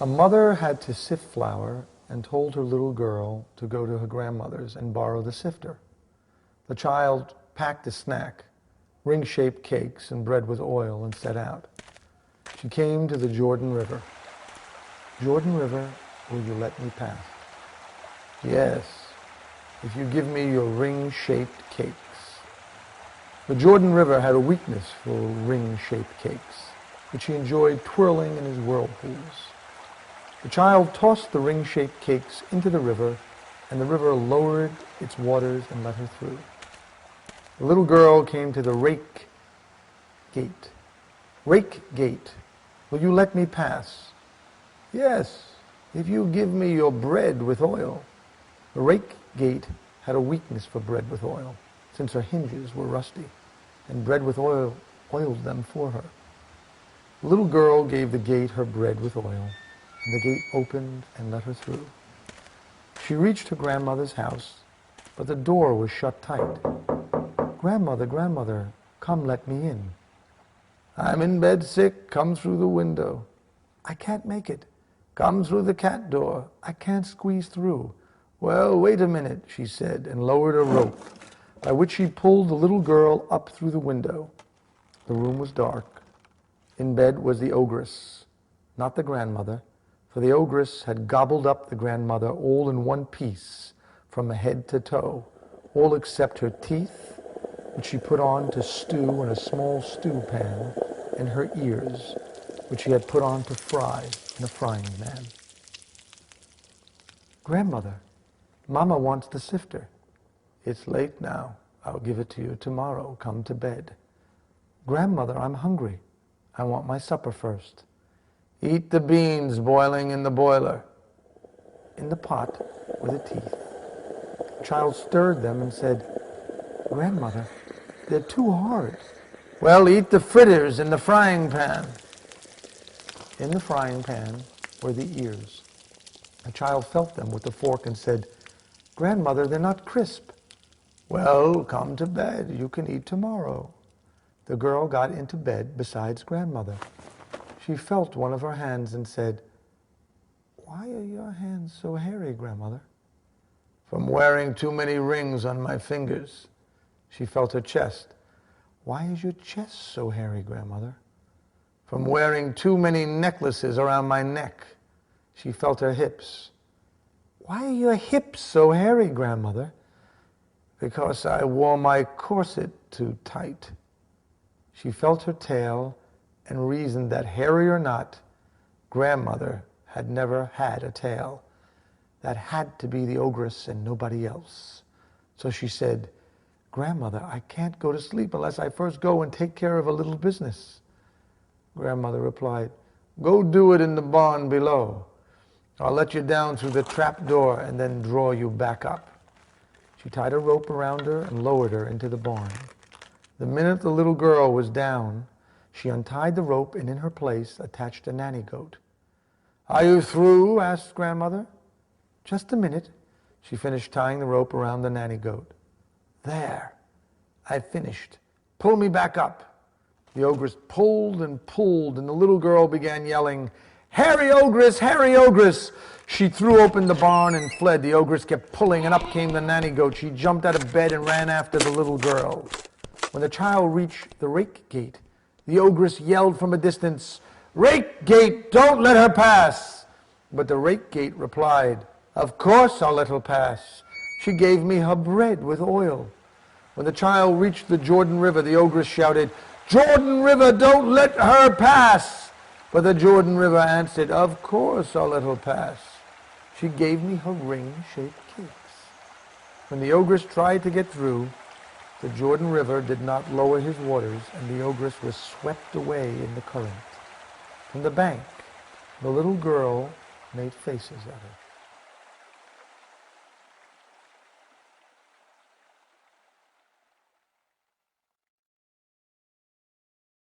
A mother had to sift flour and told her little girl to go to her grandmother's and borrow the sifter. The child packed a snack, ring-shaped cakes and bread with oil, and set out. She came to the Jordan River. "Jordan River, will you let me pass?" "Yes, if you give me your ring-shaped cakes." The Jordan River had a weakness for ring-shaped cakes, which he enjoyed twirling in his whirlpools. The child tossed the ring-shaped cakes into the river, and the river lowered its waters and let her through. The little girl came to the rake gate. "Rake gate, will you let me pass?" "Yes, if you give me your bread with oil." The rake gate had a weakness for bread with oil, since her hinges were rusty, and bread with oil oiled them for her. The little girl gave the gate her bread with oil, and the gate opened and let her through. She reached her grandmother's house, but the door was shut tight. "Grandmother, grandmother, come let me in." "I'm in bed sick, come through the window." "I can't make it." "Come through the cat door." "I can't squeeze through." "Well, wait a minute," she said, and lowered a rope, by which she pulled the little girl up through the window. The room was dark. In bed was the ogress, not the grandmother, for the ogress had gobbled up the grandmother all in one piece, from head to toe, all except her teeth, which she put on to stew in a small stew pan, and her ears, which she had put on to fry in a frying pan. "Grandmother, Mama wants the sifter." "It's late now. I'll give it to you tomorrow. Come to bed." "Grandmother, I'm hungry. I want my supper first." "Eat the beans boiling in the boiler." In the pot were the teeth. The child stirred them and said, "Grandmother, they're too hard." "Well, eat the fritters in the frying pan." In the frying pan were the ears. The child felt them with the fork and said, "Grandmother, they're not crisp." "Well, come to bed. You can eat tomorrow." The girl got into bed besides grandmother. She felt one of her hands and said, "Why are your hands so hairy, grandmother?" "From wearing too many rings on my fingers." She felt her chest. "Why is your chest so hairy, grandmother?" "From wearing too many necklaces around my neck." She felt her hips. "Why are your hips so hairy, grandmother?" "Because I wore my corset too tight." She felt her tail and reasoned that, hairy or not, grandmother had never had a tail. That had to be the ogress and nobody else. So she said, "Grandmother, I can't go to sleep unless I first go and take care of a little business." Grandmother replied, "Go do it in the barn below. I'll let you down through the trap door and then draw you back up." She tied a rope around her and lowered her into the barn. The minute the little girl was down, she untied the rope and in her place attached a nanny goat. "Are you through?" asked grandmother. "Just a minute." She finished tying the rope around the nanny goat. "There, I've finished. Pull me back up." The ogress pulled and pulled, and the little girl began yelling, "Hairy ogress, hairy ogress!" She threw open the barn and fled. The ogress kept pulling, and up came the nanny goat. She jumped out of bed and ran after the little girl. When the child reached the rake gate, the ogress yelled from a distance, "Rake gate, don't let her pass!" But the rake gate replied, "Of course I'll let her pass. She gave me her bread with oil." When the child reached the Jordan River, the ogress shouted, "Jordan River, don't let her pass!" But the Jordan River answered, "Of course I'll let her pass. She gave me her ring-shaped cakes." When the ogress tried to get through, the Jordan River did not lower his waters, and the ogress was swept away in the current. From the bank, the little girl made faces at her.